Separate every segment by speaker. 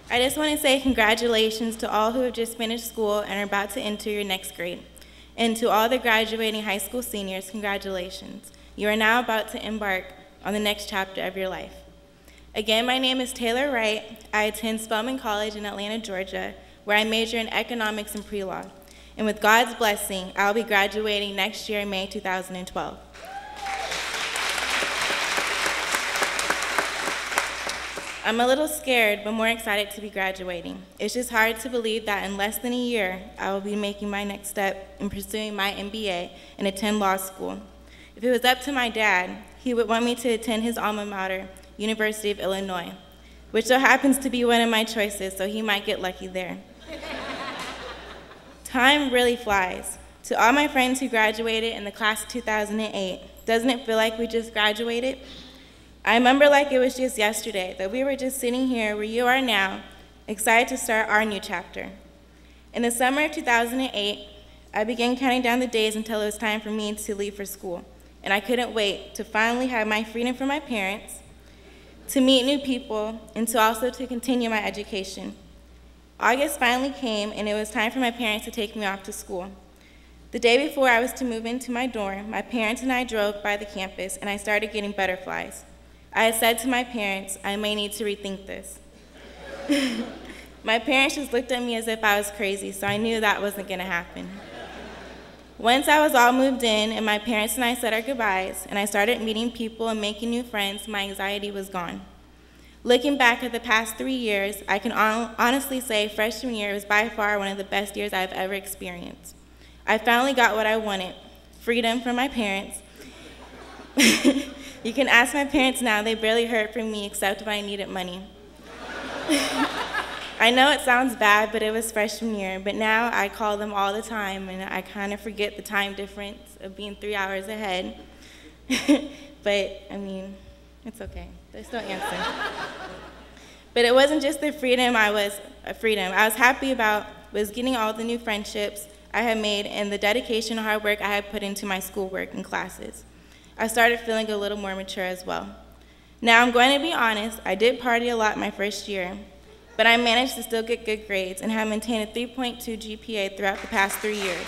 Speaker 1: I just want to say congratulations to all who have just finished school and are about to enter your next grade. And to all the graduating high school seniors, congratulations. You are now about to embark on the next chapter of your life. Again, my name is Taylor Wright. I attend Spelman College in Atlanta, Georgia, where I major in economics and pre-law. And with God's blessing, I'll be graduating next year in May 2012. I'm a little scared, but more excited to be graduating. It's just hard to believe that in less than a year, I will be making my next step in pursuing my MBA and attend law school. If it was up to my dad, he would want me to attend his alma mater, University of Illinois, which so happens to be one of my choices, so he might get lucky there. Time really flies. To all my friends who graduated in the class of 2008, doesn't it feel like we just graduated? I remember like it was just yesterday that we were just sitting here where you are now, excited to start our new chapter. In the summer of 2008, I began counting down the days until it was time for me to leave for school, and I couldn't wait to finally have my freedom from my parents, to meet new people, and to also to continue my education. August finally came, and it was time for my parents to take me off to school. The day before I was to move into my dorm, my parents and I drove by the campus, and I started getting butterflies. I had said to my parents, I may need to rethink this. My parents just looked at me as if I was crazy, so I knew that wasn't going to happen. Once I was all moved in and my parents and I said our goodbyes, and I started meeting people and making new friends, my anxiety was gone. Looking back at the past 3 years, I can honestly say freshman year was by far one of the best years I've ever experienced. I finally got what I wanted, freedom from my parents. You can ask my parents now, they barely heard from me except when I needed money. I know it sounds bad, but it was freshman year, but now I call them all the time, and I kind of forget the time difference of being 3 hours ahead. But, I mean, it's okay. They still answer. But it wasn't just the freedom I was happy about was getting all the new friendships I had made and the dedication and hard work I had put into my schoolwork and classes. I started feeling a little more mature as well. Now, I'm going to be honest, I did party a lot my first year, but I managed to still get good grades and have maintained a 3.2 GPA throughout the past 3 years.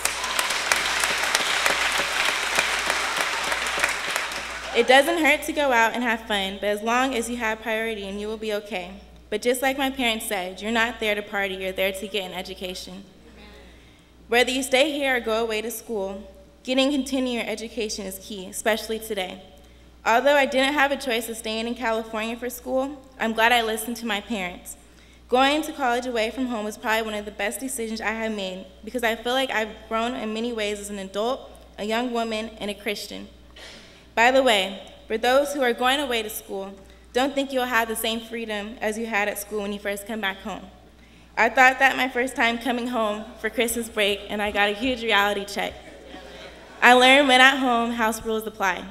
Speaker 1: It doesn't hurt to go out and have fun, but as long as you have priority, and you will be okay. But just like my parents said, you're not there to party, you're there to get an education. Whether you stay here or go away to school, getting continuing education is key, especially today. Although I didn't have a choice of staying in California for school, I'm glad I listened to my parents. Going to college away from home was probably one of the best decisions I have made because I feel like I've grown in many ways as an adult, a young woman, and a Christian. By the way, for those who are going away to school, don't think you'll have the same freedom as you had at school when you first come back home. I thought that my first time coming home for Christmas break, and I got a huge reality check. I learned when at home, house rules apply.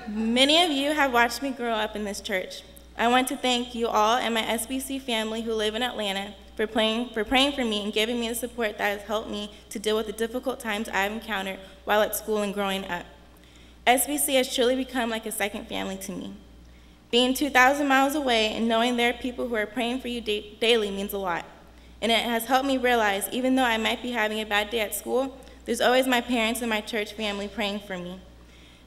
Speaker 1: Many of you have watched me grow up in this church. I want to thank you all and my SBC family who live in Atlanta for praying for me and giving me the support that has helped me to deal with the difficult times I've encountered while at school and growing up. SBC has truly become like a second family to me. Being 2,000 miles away and knowing there are people who are praying for you daily means a lot. And it has helped me realize, even though I might be having a bad day at school, there's always my parents and my church family praying for me.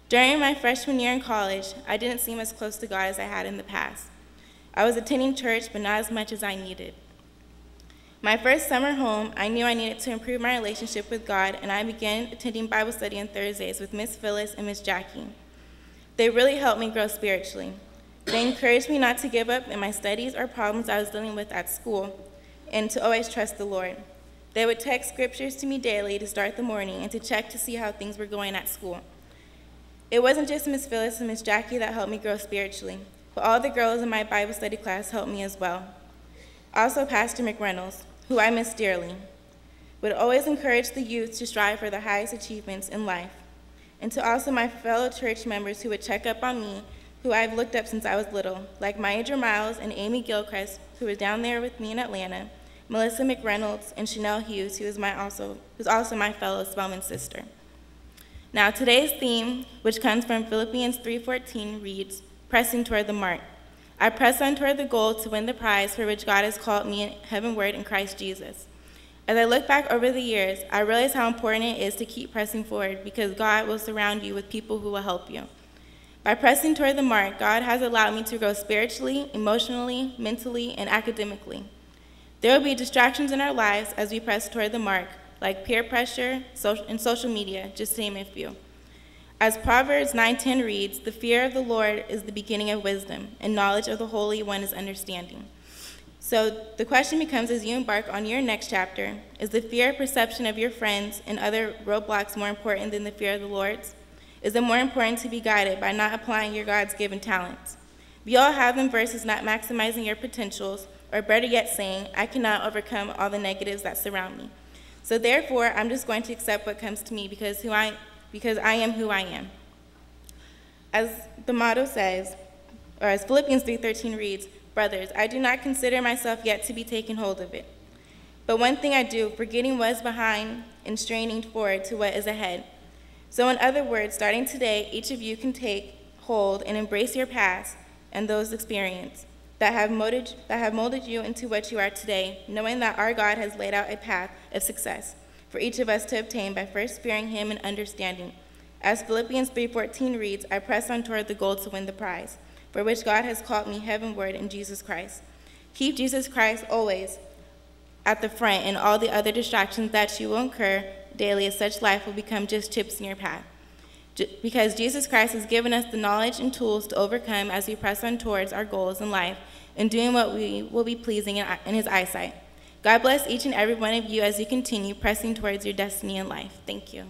Speaker 1: During my freshman year in college, I didn't seem as close to God as I had in the past. I was attending church, but not as much as I needed. My first summer home, I knew I needed to improve my relationship with God, and I began attending Bible study on Thursdays with Miss Phyllis and Miss Jackie. They really helped me grow spiritually. They encouraged me not to give up in my studies or problems I was dealing with at school, and to always trust the Lord. They would text scriptures to me daily to start the morning and to check to see how things were going at school. It wasn't just Miss Phyllis and Miss Jackie that helped me grow spiritually, but all the girls in my Bible study class helped me as well. Also, Pastor McReynolds, who I miss dearly, would always encourage the youth to strive for the highest achievements in life. And to also my fellow church members who would check up on me, who I've looked up since I was little, like Maya Miles and Amy Gilchrist, who was down there with me in Atlanta, Melissa McReynolds, and Chanel Hughes, who is also my fellow Spelman sister. Now, today's theme, which comes from Philippians 3:14, reads, "Pressing toward the mark." I press on toward the goal to win the prize for which God has called me heavenward in Christ Jesus. As I look back over the years, I realize how important it is to keep pressing forward because God will surround you with people who will help you. By pressing toward the mark, God has allowed me to grow spiritually, emotionally, mentally, and academically. There will be distractions in our lives as we press toward the mark, like peer pressure and social media, just to name a few. As Proverbs 9:10 reads, "The fear of the Lord is the beginning of wisdom, and knowledge of the Holy One is understanding." So the question becomes, as you embark on your next chapter, is the fear or perception of your friends and other roadblocks more important than the fear of the Lord's? Is it more important to be guided by not applying your God's given talents? We all have them versus not maximizing your potentials, or better yet saying, I cannot overcome all the negatives that surround me. So therefore, I'm just going to accept what comes to me because I am who I am. As the motto says, or as Philippians 3:13 reads, "Brothers, I do not consider myself yet to be taken hold of it. But one thing I do, forgetting what is behind and straining forward to what is ahead." So in other words, starting today, each of you can take hold and embrace your past and those experiences that have molded you into what you are today, knowing that our God has laid out a path of success for each of us to obtain by first fearing him and understanding. As Philippians 3:14 reads, "I press on toward the goal to win the prize, for which God has called me heavenward in Jesus Christ." Keep Jesus Christ always at the front in all the other distractions that you will incur daily, as such life will become just chips in your path. Because Jesus Christ has given us the knowledge and tools to overcome as we press on towards our goals in life and doing what we will be pleasing in his eyesight. God bless each and every one of you as you continue pressing towards your destiny in life. Thank you.